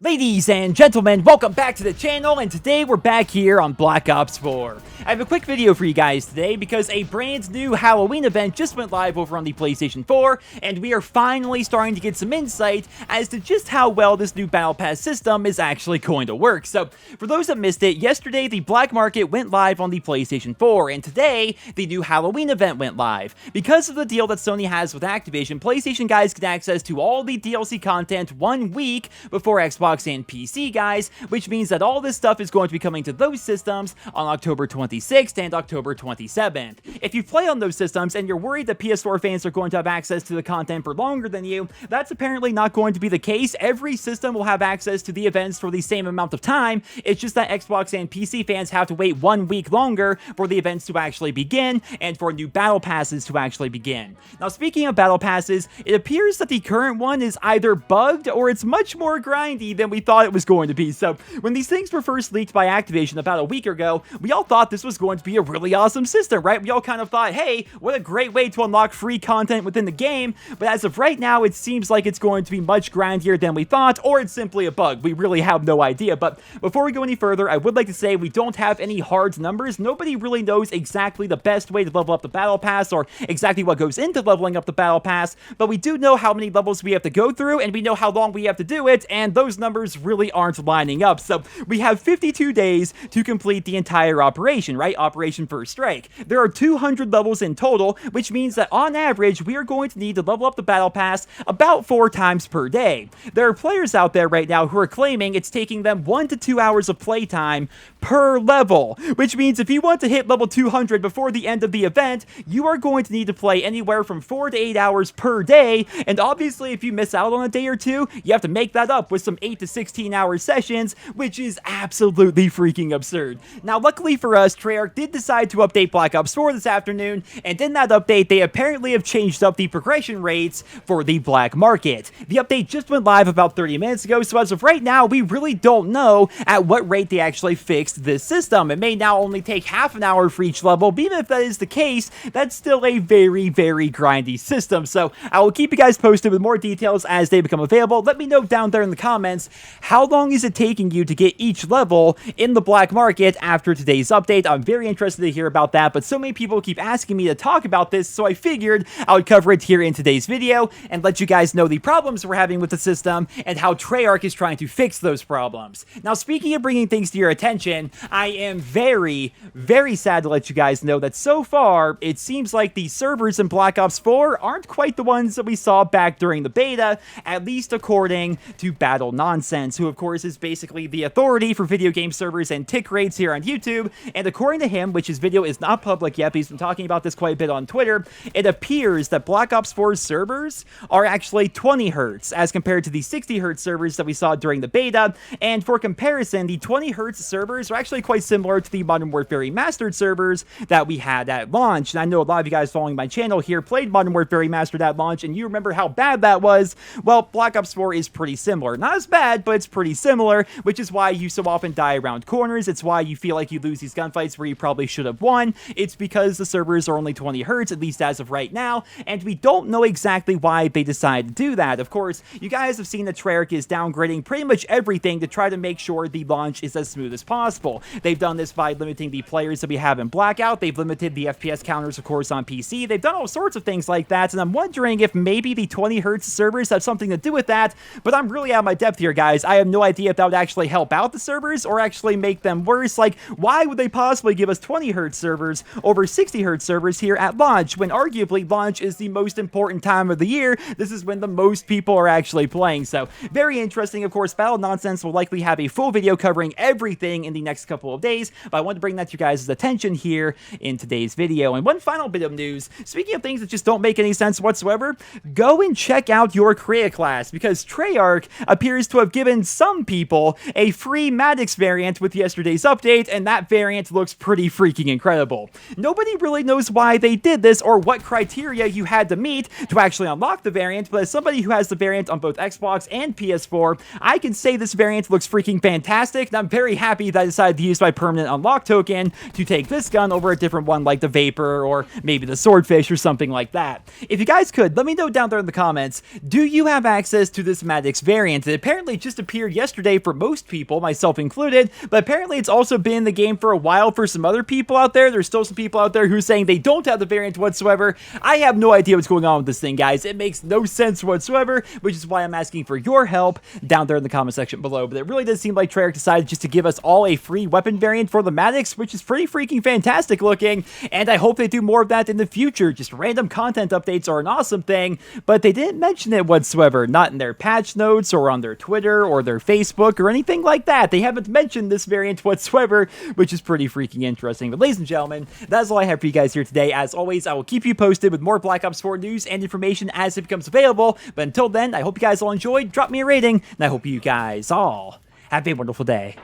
Ladies and gentlemen, welcome back to the channel, and today we're back here on Black Ops 4. I have a quick video for you guys today because a brand new Halloween event just went live over on the PlayStation 4, and we are finally starting to get some insight as to just how well this new Battle Pass system is actually going to work. So, for those that missed it, yesterday the Black Market went live on the PlayStation 4, and today the new Halloween event went live. Because of the deal that Sony has with Activision, PlayStation guys get access to all the DLC content 1 week before Xbox and PC guys, which means that all this stuff is going to be coming to those systems on October 26th and October 27th. If you play on those systems and you're worried that PS4 fans are going to have access to the content for longer than you, that's apparently not going to be the case. Every system will have access to the events for the same amount of time. It's just that Xbox and PC fans have to wait 1 week longer for the events to actually begin and for new battle passes to actually begin. Now, speaking of battle passes, it appears that the current one is either bugged or it's much more grindy than we thought it was going to be. So when these things were first leaked by Activision about a week ago, we all thought this was going to be a really awesome system, right? We all kind of thought, hey, what a great way to unlock free content within the game. But as of right now, it seems like it's going to be much grindier than we thought, or it's simply a bug. We really have no idea. But before we go any further, I would like to say we don't have any hard numbers. Nobody really knows exactly the best way to level up the Battle Pass or exactly what goes into leveling up the Battle Pass, but we do know how many levels we have to go through, and we know how long we have to do it, and those numbers really aren't lining up. So we have 52 days to complete the entire operation, right? Operation First Strike. There are 200 levels in total, which means that on average, we are going to need to level up the Battle Pass about 4 times per day. There are players out there right now who are claiming it's taking them 1 to 2 hours of playtime per level, which means if you want to hit level 200 before the end of the event, you are going to need to play anywhere from 4 to 8 hours per day, and obviously if you miss out on a day or two, you have to make that up with some 8 to 16 hour sessions, which is absolutely freaking absurd. Now, luckily for us, Treyarch did decide to update Black Ops 4 this afternoon, and in that update, they apparently have changed up the progression rates for the Black Market. The update just went live about 30 minutes ago, so as of right now, we really don't know at what rate they actually fixed this system. It may now only take half an hour for each level, but even if that is the case, that's still a very, very grindy system. So I will keep you guys posted with more details as they become available. Let me know down there in the comments, how long is it taking you to get each level in the Black Market after today's update? I'm very interested to hear about that, but so many people keep asking me to talk about this, so I figured I would cover it here in today's video and let you guys know the problems we're having with the system and how Treyarch is trying to fix those problems. Now, speaking of bringing things to your attention, I am very, very sad to let you guys know that so far, it seems like the servers in Black Ops 4 aren't quite the ones that we saw back during the beta, at least according to Battle Nonsense, who of course is basically the authority for video game servers and tick rates here on YouTube. And according to him, which his video is not public yet, but he's been talking about this quite a bit on Twitter, it appears that Black Ops 4's servers are actually 20 Hz as compared to the 60 Hz servers that we saw during the beta. And for comparison, the 20 Hz servers are actually quite similar to the Modern Warfare Remastered servers that we had at launch. And I know a lot of you guys following my channel here played Modern Warfare Remastered at launch, and you remember how bad that was. Well, Black Ops 4 is pretty similar. Not as bad, but it's pretty similar, which is why you so often die around corners. It's why you feel like you lose these gunfights where you probably should have won. It's because the servers are only 20 Hz, at least as of right now, and we don't know exactly why they decided to do that. Of course, you guys have seen that Treyarch is downgrading pretty much everything to try to make sure the launch is as smooth as possible. They've done this by limiting the players that we have in Blackout. They've limited the FPS counters, of course, on PC. They've done all sorts of things like that, and I'm wondering if maybe the 20 Hz servers have something to do with that, but I'm really out of my depth here, guys. I have no idea if that would actually help out the servers or actually make them worse. Like, why would they possibly give us 20 Hz servers over 60 Hz servers here at launch, when arguably launch is the most important time of the year? This is when the most people are actually playing. So, very interesting. Of course, Battle Nonsense will likely have a full video covering everything in the next couple of days, but I want to bring that to you guys' attention here in today's video. And one final bit of news, speaking of things that just don't make any sense whatsoever, go and check out your Korea class, because Treyarch appears to have given some people a free Maddox variant with yesterday's update, and that variant looks pretty freaking incredible. Nobody really knows why they did this or what criteria you had to meet to actually unlock the variant, but as somebody who has the variant on both Xbox and PS4, I can say this variant looks freaking fantastic, and I'm very happy that I decided to use my permanent unlock token to take this gun over a different one like the Vapor or maybe the Swordfish or something like that. If you guys could, let me know down there in the comments, do you have access to this Maddox variant? It apparently apparently just appeared yesterday for most people, myself included, but apparently it's also been in the game for a while for some other people out there. There's still some people out there who are saying they don't have the variant whatsoever. I have no idea what's going on with this thing, guys. It makes no sense whatsoever, which is why I'm asking for your help down there in the comment section below. But it really does seem like Treyarch decided just to give us all a free weapon variant for the Maddox, which is pretty freaking fantastic looking, and I hope they do more of that in the future. Just random content updates are an awesome thing, but they didn't mention it whatsoever, not in their patch notes or on their Twitter or their Facebook or anything like that. They haven't mentioned this variant whatsoever, which is pretty freaking interesting. But ladies and gentlemen, that's all I have for you guys here today. As always, I will keep you posted with more Black Ops 4 news and information as it becomes available, but until then, I hope you guys all enjoyed. Drop me a rating, and I hope you guys all have a wonderful day.